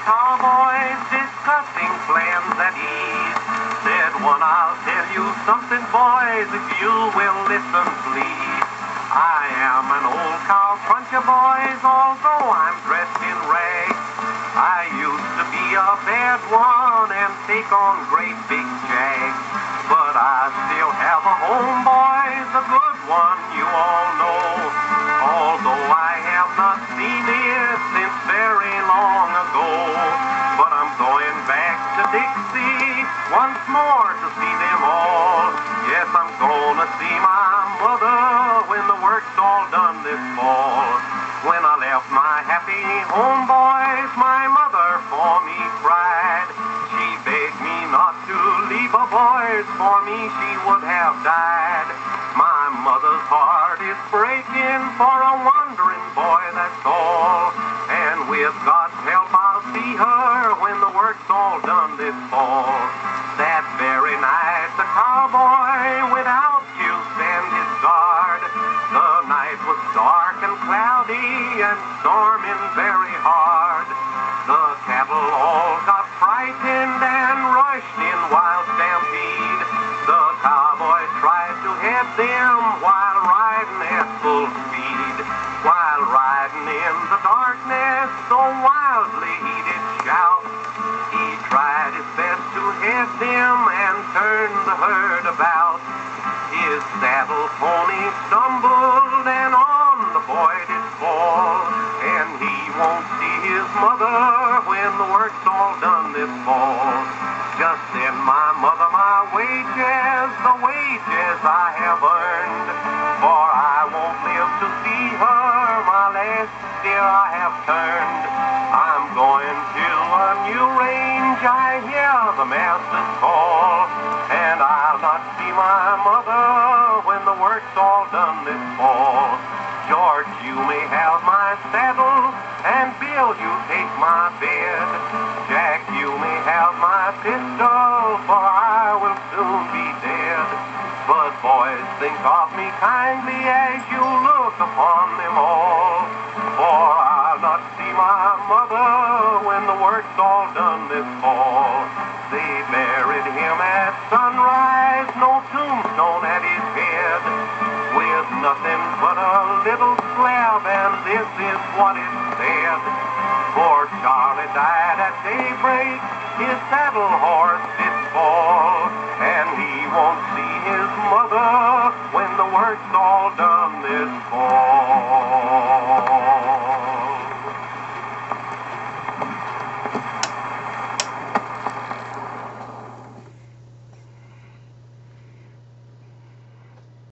Cowboys discussing plans at ease. Said one, I'll tell you something, boys, if you will listen, please. I am an old cow puncher, boys, although I'm dressed in rags. I used to be a bad one and take on great big jags. But I still have a home, boys, a good one, you all know. Although I have not seen it since very long ago. But I'm going back to Dixie once more to see them all. Yes, I'm gonna see my mother when the work's all done this fall. When I left my happy home, boys, my mother for me cried. She begged me not to leave her, boys, for me she would have died. My mother's heart is breaking for a wandering boy, that's all. And with God's help I'll see her when the work's all done this fall. That very night the cowboy went out to stand his guard. The night was dark and cloudy and storming very hard. The cattle all got frightened and rushed in wild stampede. The cowboy tried to head them while riding at full speed. While riding in the darkness so wildly he did shout. He tried his best to head them and turn the herd about. His saddle pony stumbled and on the boy did fall. And he won't see his mother when the work's all done this fall. Just send my mother my wages, the wages I have earned. For I won't live to see her, my last year I have turned. I'm going to a new range, I hear the master's call. And I'll not see my mother when the work's all done this fall. George, you may have my saddle, and Bill, you take my bed. Jack, you may have my pistol, for I will soon be dead. But boys, think of me kindly as you look upon them all. For I'll not see my mother when the work's all done this fall. They buried him at sunrise, no tombstone at his head, with nothing but a little slab, and this is what it said. For Charlie died at daybreak, his saddle horse did fall, and he won't see his mother when the work's all